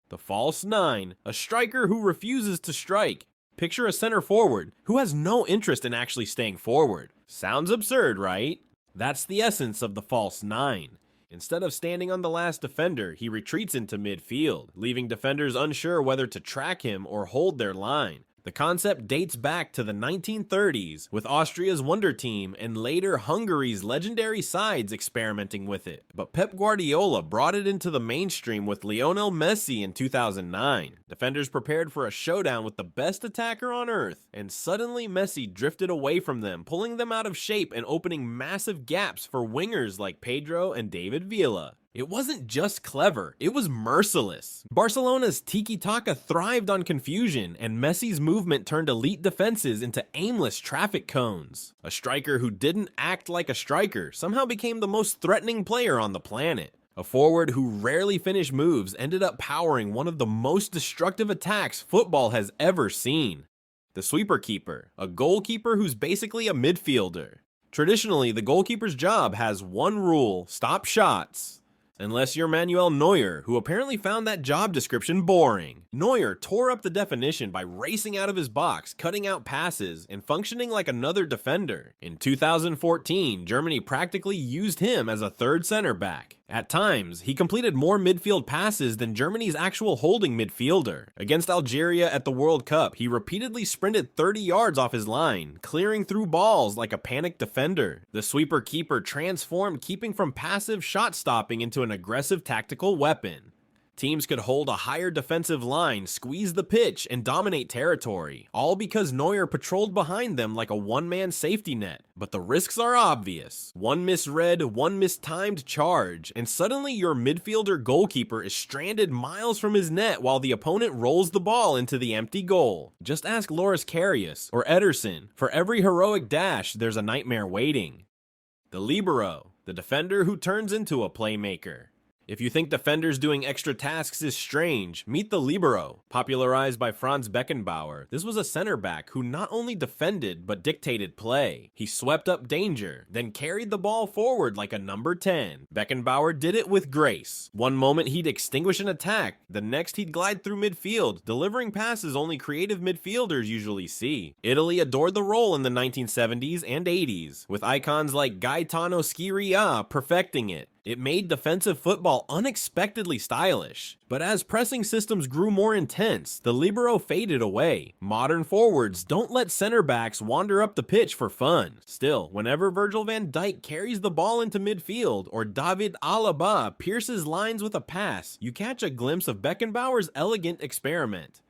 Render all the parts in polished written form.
The false nine, a striker who refuses to strike. Picture a center forward who has no interest in actually staying forward. Sounds absurd, right? That's the essence of the false nine. Instead of standing on the last defender, he retreats into midfield, leaving defenders unsure whether to track him or hold their line. The concept dates back to the 1930s, with Austria's Wunderteam and later Hungary's legendary sides experimenting with it. But Pep Guardiola brought it into the mainstream with Lionel Messi in 2009. Defenders prepared for a showdown with the best attacker on earth, and suddenly Messi drifted away from them, pulling them out of shape and opening massive gaps for wingers like Pedro and David Villa. It wasn't just clever, it was merciless. Barcelona's tiki-taka thrived on confusion, and Messi's movement turned elite defenses into aimless traffic cones. A striker who didn't act like a striker somehow became the most threatening player on the planet. A forward who rarely finished moves ended up powering one of the most destructive attacks football has ever seen. The sweeper keeper, a goalkeeper who's basically a midfielder. Traditionally, the goalkeeper's job has one rule: stop shots. Unless you're Manuel Neuer, who apparently found that job description boring. Neuer tore up the definition by racing out of his box, cutting out passes, and functioning like another defender. In 2014, Germany practically used him as a third center back. At times, he completed more midfield passes than Germany's actual holding midfielder. Against Algeria at the World Cup, he repeatedly sprinted 30 yards off his line, clearing through balls like a panicked defender. The sweeper keeper transformed keeping from passive shot stopping into an aggressive tactical weapon. Teams could hold a higher defensive line, squeeze the pitch, and dominate territory, all because Neuer patrolled behind them like a one-man safety net. But the risks are obvious. One misread, one mistimed charge, and suddenly your midfielder goalkeeper is stranded miles from his net while the opponent rolls the ball into the empty goal. Just ask Loris Karius or Ederson. For every heroic dash, there's a nightmare waiting. The libero, the defender who turns into a playmaker. If you think defenders doing extra tasks is strange, meet the libero. Popularized by Franz Beckenbauer, this was a center back who not only defended but dictated play. He swept up danger, then carried the ball forward like a number 10. Beckenbauer did it with grace. One moment he'd extinguish an attack, the next he'd glide through midfield, delivering passes only creative midfielders usually see. Italy adored the role in the 1970s and 80s, with icons like Gaetano Scirea perfecting it. It made defensive football unexpectedly stylish. But as pressing systems grew more intense, the libero faded away. Modern forwards don't let center backs wander up the pitch for fun. Still, whenever Virgil van Dijk carries the ball into midfield or David Alaba pierces lines with a pass, you catch a glimpse of Beckenbauer's elegant experiment.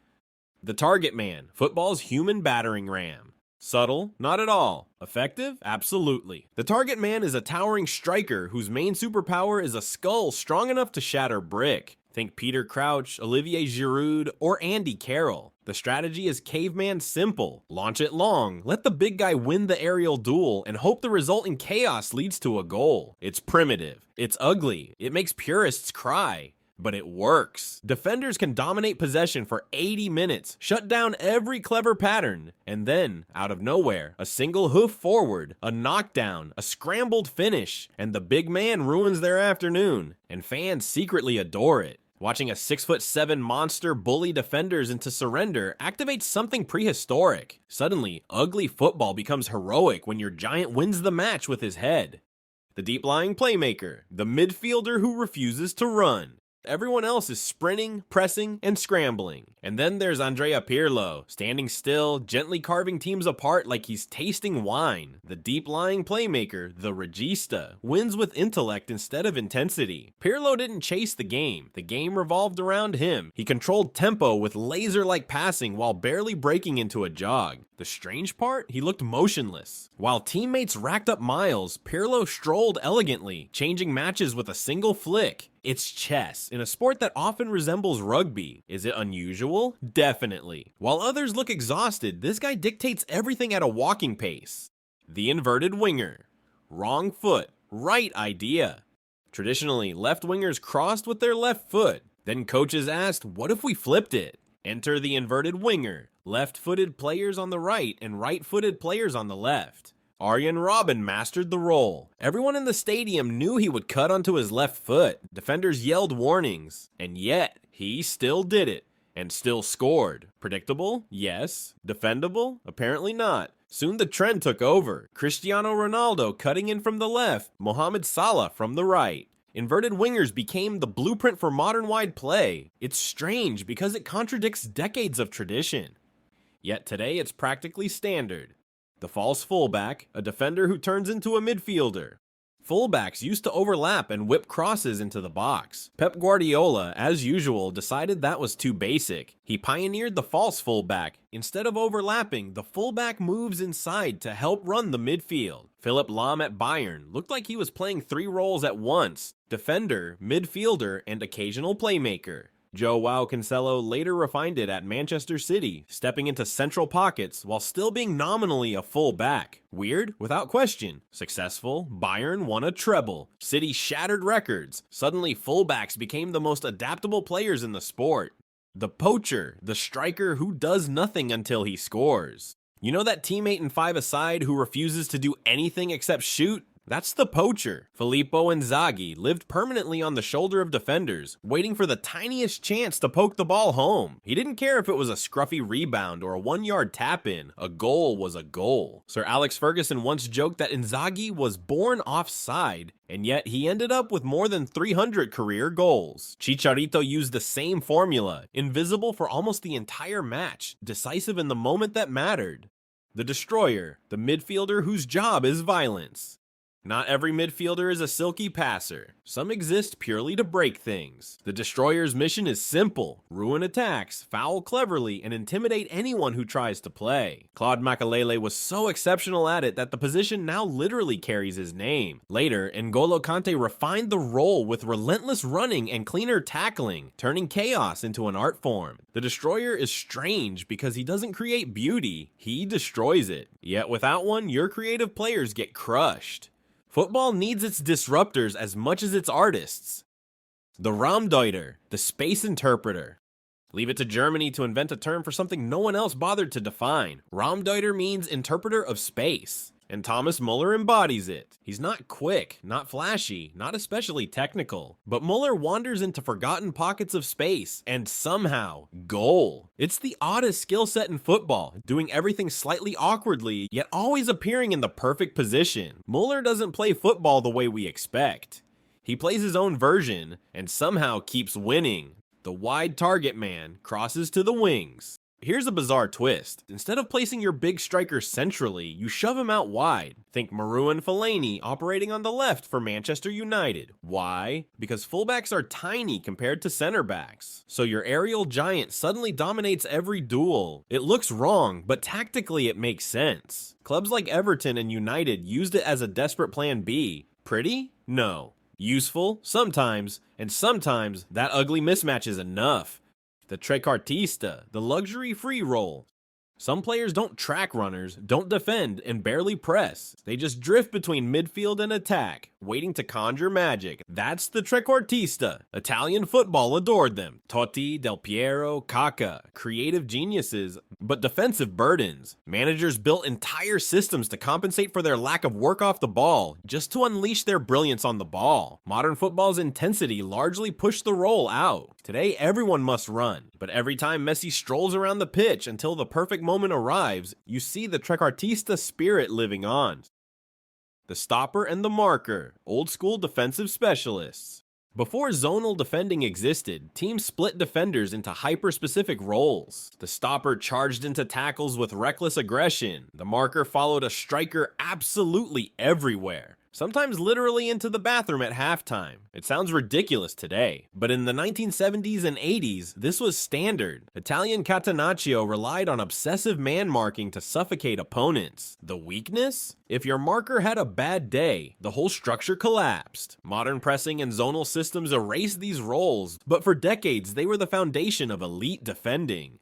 The target man, football's human battering ram. Subtle? Not at all. Effective? Absolutely. The target man is a towering striker whose main superpower is a skull strong enough to shatter brick. Think Peter Crouch, Olivier Giroud, or Andy Carroll. The strategy is caveman simple. Launch it long, let the big guy win the aerial duel, and hope the resulting chaos leads to a goal. It's primitive. It's ugly. It makes purists cry. But it works. Defenders can dominate possession for 80 minutes, shut down every clever pattern, and then, out of nowhere, a single hoof forward, a knockdown, a scrambled finish, and the big man ruins their afternoon, and fans secretly adore it. Watching a 6'7" monster bully defenders into surrender activates something prehistoric. Suddenly, ugly football becomes heroic when your giant wins the match with his head. The deep-lying playmaker, the midfielder who refuses to run. Everyone else is sprinting, pressing, and scrambling. And then there's Andrea Pirlo, standing still, gently carving teams apart like he's tasting wine. The deep-lying playmaker, the regista, wins with intellect instead of intensity. Pirlo didn't chase the game revolved around him. He controlled tempo with laser-like passing while barely breaking into a jog. The strange part? He looked motionless. While teammates racked up miles, Pirlo strolled elegantly, changing matches with a single flick. It's chess, in a sport that often resembles rugby. Is it unusual? Definitely. While others look exhausted, this guy dictates everything at a walking pace. The inverted winger. Wrong foot, right idea. Traditionally, left wingers crossed with their left foot. Then coaches asked, what if we flipped it? Enter the inverted winger. Left-footed players on the right and right-footed players on the left. Arjen Robben mastered the role. Everyone in the stadium knew he would cut onto his left foot. Defenders yelled warnings. And yet, He still did it, and still scored. Predictable? Yes. Defendable? Apparently not. Soon the trend took over. Cristiano Ronaldo cutting in from the left, Mohamed Salah from the right. Inverted wingers became the blueprint for modern wide play. It's strange because it contradicts decades of tradition. Yet today it's practically standard. The false fullback, a defender who turns into a midfielder. Fullbacks used to overlap and whip crosses into the box. Pep Guardiola, as usual, decided that was too basic. He pioneered the false fullback. Instead of overlapping, the fullback moves inside to help run the midfield. Philipp Lahm at Bayern looked like he was playing 3 roles at once: defender, midfielder, and occasional playmaker. João Cancelo later refined it at Manchester City, stepping into central pockets while still being nominally a full back. Weird? Without question. Successful? Bayern won a treble. City shattered records. Suddenly fullbacks became the most adaptable players in the sport. The poacher, the striker who does nothing until he scores. You know that teammate in 5-a-side who refuses to do anything except shoot? That's the poacher. Filippo Inzaghi lived permanently on the shoulder of defenders, waiting for the tiniest chance to poke the ball home. He didn't care if it was a scruffy rebound or a 1-yard tap-in. A goal was a goal. Sir Alex Ferguson once joked that Inzaghi was born offside, and yet he ended up with more than 300 career goals. Chicharito used the same formula, invisible for almost the entire match, decisive in the moment that mattered. The destroyer, the midfielder whose job is violence. Not every midfielder is a silky passer. Some exist purely to break things. The destroyer's mission is simple: ruin attacks, foul cleverly, and intimidate anyone who tries to play. Claude Makelele was so exceptional at it that the position now literally carries his name. Later, N'Golo Kante refined the role with relentless running and cleaner tackling, turning chaos into an art form. The destroyer is strange because he doesn't create beauty, he destroys it. Yet without one, your creative players get crushed. Football needs its disruptors as much as its artists. The Raumdeuter, the space interpreter. Leave it to Germany to invent a term for something no one else bothered to define. Raumdeuter means interpreter of space, and Thomas Muller embodies it. He's not quick, not flashy, not especially technical, but Muller wanders into forgotten pockets of space and somehow goal. It's the oddest skill set in football, doing everything slightly awkwardly, yet always appearing in the perfect position. Muller doesn't play football the way we expect. He plays his own version and somehow keeps winning. The wide target man crosses to the wings. Here's a bizarre twist. Instead of placing your big striker centrally, you shove him out wide. Think Marouane Fellaini operating on the left for Manchester United. Why? Because fullbacks are tiny compared to center backs. So your aerial giant suddenly dominates every duel. It looks wrong, but tactically it makes sense. Clubs like Everton and United used it as a desperate plan B. Pretty? No. Useful? Sometimes. And sometimes that ugly mismatch is enough. The trequartista, the luxury free roll. Some players don't track runners, don't defend, and barely press. They just drift between midfield and attack, waiting to conjure magic. That's the trequartista. Italian football adored them. Totti, Del Piero, Kaká. Creative geniuses, but defensive burdens. Managers built entire systems to compensate for their lack of work off the ball, just to unleash their brilliance on the ball. Modern football's intensity largely pushed the role out. Today, everyone must run, but every time Messi strolls around the pitch until the perfect moment arrives, you see the trequartista spirit living on. The stopper and the marker, old school defensive specialists. Before zonal defending existed, teams split defenders into hyper-specific roles. The stopper charged into tackles with reckless aggression. The marker followed a striker absolutely everywhere. Sometimes literally into the bathroom at halftime. It sounds ridiculous today, but in the 1970s and 80s, this was standard. Italian Catenaccio relied on obsessive man-marking to suffocate opponents. The weakness? If your marker had a bad day, the whole structure collapsed. Modern pressing and zonal systems erased these roles, but for decades they were the foundation of elite defending.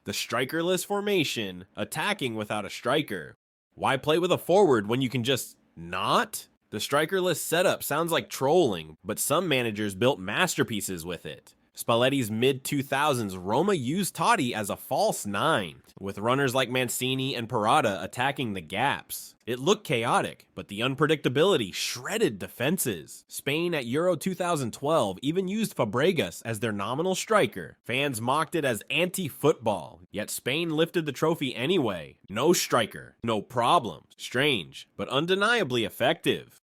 The strikerless formation, attacking without a striker. Why play with a forward when you can just not? The strikerless setup sounds like trolling, but some managers built masterpieces with it. Spalletti's mid-2000s, Roma used Totti as a false 9, with runners like Mancini and Parada attacking the gaps. It looked chaotic, but the unpredictability shredded defenses. Spain at Euro 2012 even used Fabregas as their nominal striker. Fans mocked it as anti-football, yet Spain lifted the trophy anyway. No striker, no problem. Strange, but undeniably effective.